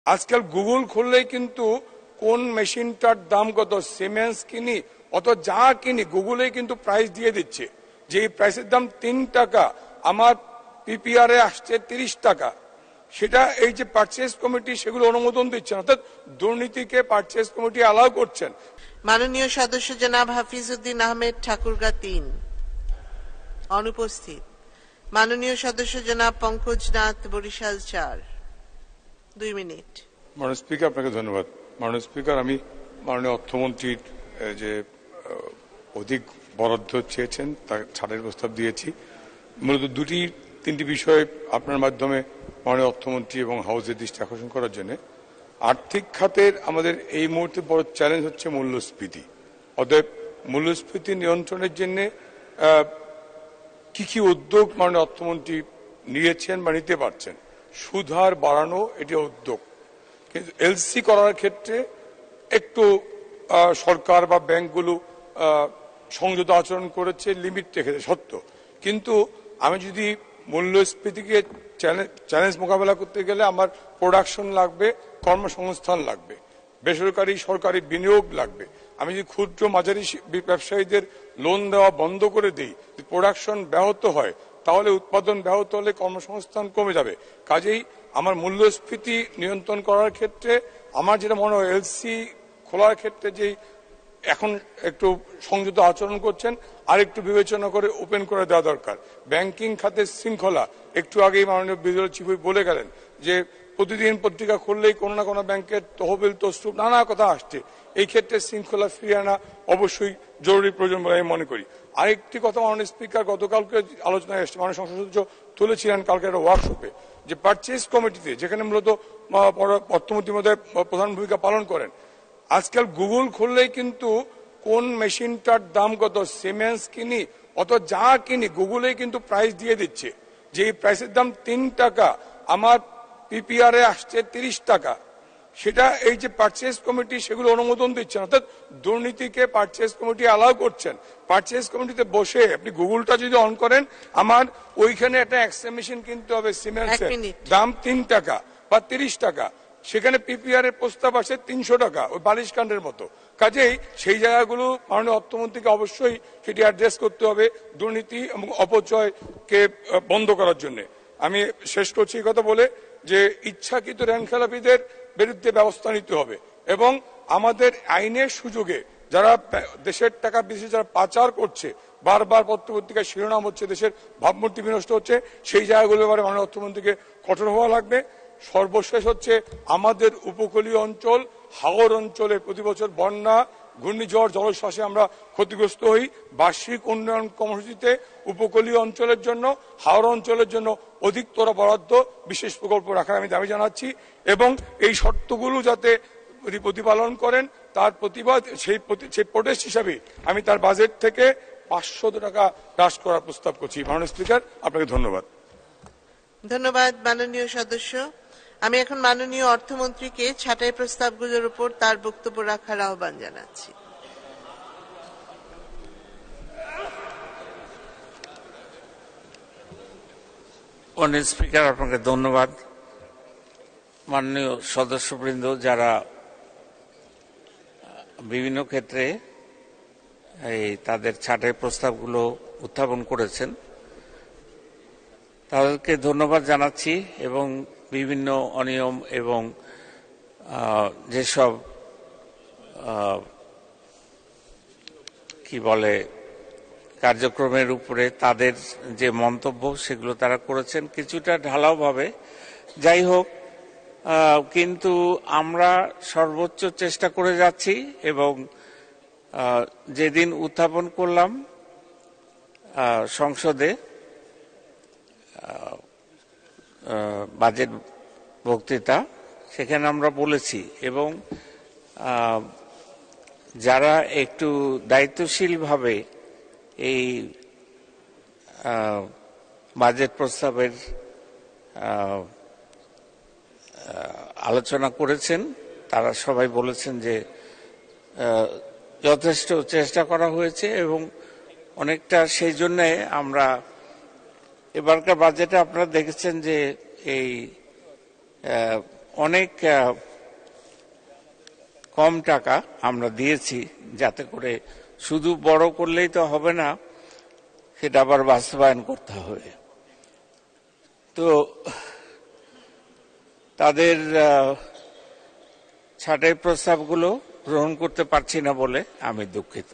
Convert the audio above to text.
আজকাল গুগল খুললেই কিন্তু কোন মেশিনটার দাম কত, সিমেন্স কিনি অত যা কিনি গুগলেই কিন্তু প্রাইস দিয়ে দিচ্ছে, যে এই প্রাইসের দাম 3 টাকা, আমার পিপিআর এ আসছে 30 টাকা। সেটা এই যে পারচেজ কমিটি সেগুলো অনুমোদন দিচ্ছেন, অর্থাৎ দুর্নীতিকে পারচেজ কমিটি অ্যালাউ করছেন। মাননীয় সদস্য জনাব হাফিজউদ্দিন আহমেদ, ঠাকুরগাঁ 3 অনুপস্থিত। মাননীয় সদস্য জনাব পঙ্কজনাথ, বরিশাল 4 2 মিনিট। মাননীয় স্পিকার, আপনাকে ধন্যবাদ। মাননীয় স্পিকার, আমি মাননীয় অর্থমন্ত্রীর যে অধিক বরাদ্দ চেয়েছেন তার ছাড়ের প্রস্তাব দিয়েছি। মূলত 2-3টি বিষয়ে আপনার মাধ্যমে মাননীয় অর্থমন্ত্রী এবং হাউসের দৃষ্টি আকর্ষণ করার জন্য। আর্থিক খাতের আমাদের এই মুহূর্তে বড় চ্যালেঞ্জ হচ্ছে মূল্যস্ফীতি। অতএব মূল্যস্ফীতি নিয়ন্ত্রণের জন্য কি কি উদ্যোগ মাননীয় অর্থমন্ত্রী নিয়েছেন বা নিতে পারছেন? সুদ হার বাড়ানো, এটি উদ্যোগ, কিন্তু এলসি করার ক্ষেত্রে একটু সরকার বা ব্যাংকগুলো সংযত আচরণ করেছে, লিমিট রেখেছে সত্য, কিন্তু আমি যদি মূল্যস্ফীতিকে চ্যালেঞ্জ মোকাবেলা করতে গেলে আমার প্রোডাকশন লাগবে, কর্মসংস্থান লাগবে, বেসরকারি সরকারি বিনিয়োগ লাগবে। আমি যদি ক্ষুদ্র মাঝারি ব্যবসায়ীদের লোন দেওয়া বন্ধ করে দিই, প্রোডাকশন ব্যাহত হয়, তাহলে উৎপাদন ব্যাহত হলে কর্মসংস্থান কমে যাবে। কাজেই আমার মূল্যস্ফীতি নিয়ন্ত্রণ করার ক্ষেত্রে আমার যেটা মনে হয়, এলসি খোলার ক্ষেত্রে যেই এখন একটু সংযত আচরণ করছেন, আর একটু বিবেচনা করে ওপেন করে দেওয়া দরকার। ব্যাংকিং খাতের শৃঙ্খলা, একটু আগেই মাননীয় বিদ্যুৎ চিফ বলে গেলেন যে প্রতিদিন পত্রিকা খুললেই কোনো না কোনো ব্যাংকের তহবিল তসরুপ নানা কথা আসছে। এই ক্ষেত্রে শৃঙ্খলা ফিরিয়ে আনা অবশ্যই জরুরি প্রয়োজন বলে আমি মনে করি। আরেকটি কথা মাননীয় স্পিকার, গতকালকে আলোচনায় এসেছে, মাননীয় সংসদ সদস্য তুলেছিলেন কালকে একটা ওয়ার্কশপে, যে পারচেজ কমিটিতে যেখানে মূলত অর্থমন্ত্রী মহোদয় প্রধান ভূমিকা পালন করেন, আজকাল গুগল খুললেই কিন্তু কোন মেশিনটার দাম কত, সিমেন্স কিনি অত যা কিনি গুগলেই কিন্তু প্রাইস দিয়ে দিচ্ছে, যে এই প্রাইসের দাম 3 টাকা, আমার পিপিআর এ আসছে 30 টাকা। সেটা এই যে পারচেজ কমিটি সেগুলো অনুমোদন দিচ্ছেন, অর্থাৎ দুর্নীতিকে পারচেজ কমিটি অ্যালাউ করছেন। পারচেজ কমিটিতে বসে আপনি গুগলটা যদি অন করেন, আমার ওইখানে একটা এক্সরে মেশিন কিনতে হবে সিমেন্টের, দাম 3 টাকা বা 30 টাকা, সেখানে পিপিআর এর প্রস্তাব আসে 300 টাকা, ওই বালিশ কাণ্ডের মতো। কাজেই সেই জায়গাগুলো মাননীয় অর্থমন্ত্রীকে অবশ্যই সেটি অ্যাড্রেস করতে হবে, দুর্নীতি এবং অপচয়কে বন্ধ করার জন্য। আমি শেষ করছি এই কথা বলে যে ইচ্ছাকৃত ঋণ খেলাপিদের বিরুদ্ধে ব্যবস্থা নিতে হবে, এবং আমাদের আইনের সুযোগে যারা দেশের টাকা বিদেশে যারা পাচার করছে, বারবার পত্রপত্রিকায় শিরোনাম হচ্ছে, দেশের ভাবমূর্তি বিনষ্ট হচ্ছে, সেই জায়গাগুলোর ব্যাপারে মাননীয় অর্থমন্ত্রীকে কঠোর হওয়া লাগবে। সর্বশেষ হচ্ছে আমাদের উপকূলীয় অঞ্চল, হাওর অঞ্চলে প্রতি বছর বন্যা, ঘূর্ণিঝড়, জলোচ্ছ্বাসে আমরা ক্ষতিগ্রস্ত হই। বার্ষিক উন্নয়ন কর্মসূচিতে উপকূলীয় অঞ্চলের জন্য, হাওর অঞ্চলের জন্য অধিকতর বরাদ্দ, বিশেষ প্রকল্প রাখার আমি দাবি জানাচ্ছি, এবং এই শর্তগুলো যাতে প্রতিপালন করেন তার প্রতিবাদ, সেই প্রোটেস্ট হিসাবে আমি তার বাজেট থেকে 500 টাকা হ্রাস করার প্রস্তাব করছি। মাননীয় স্পিকার, আপনাকে ধন্যবাদ। ধন্যবাদ মাননীয় সদস্য। আমি এখন মাননীয় অর্থমন্ত্রীকে ছাঁটাই প্রস্তাবগুলোর উপর তার বক্তব্য রাখার আহ্বান জানাচ্ছি। মাননীয় স্পিকার, আপনাকে ধন্যবাদ। মাননীয় সদস্যবৃন্দ যারা বিভিন্ন ক্ষেত্রে তাদের ছাঁটাই প্রস্তাবগুলো উত্থাপন করেছেন, তাদেরকে ধন্যবাদ জানাচ্ছি, এবং বিভিন্ন অনিয়ম এবং যেসব কি বলে কার্যক্রমের উপরে তাদের যে মন্তব্য সেগুলো তারা করেছেন কিছুটা ঢালাওভাবে। যাই হোক, কিন্তু আমরা সর্বোচ্চ চেষ্টা করে যাচ্ছি, এবং যেদিন উত্থাপন করলাম সংসদে বাজেট বক্তৃতা, সেখানে আমরা বলেছি, এবং যারা একটু দায়িত্বশীলভাবে এই বাজেট প্রস্তাবের আলোচনা করেছেন তারা সবাই বলেছেন যে যথেষ্ট চেষ্টা করা হয়েছে, এবং অনেকটা সেই জন্যে আমরা এবারকার বাজেটে আপনারা দেখেছেন যে এই অনেক কম টাকা আমরা দিয়েছি, যাতে করে শুধু বড় করলেই তো হবে না, সেটা আবার বাস্তবায়ন করতে হবে। তো তাদের ছাঁটাই প্রস্তাবগুলো গ্রহণ করতে পারছি না বলে আমি দুঃখিত।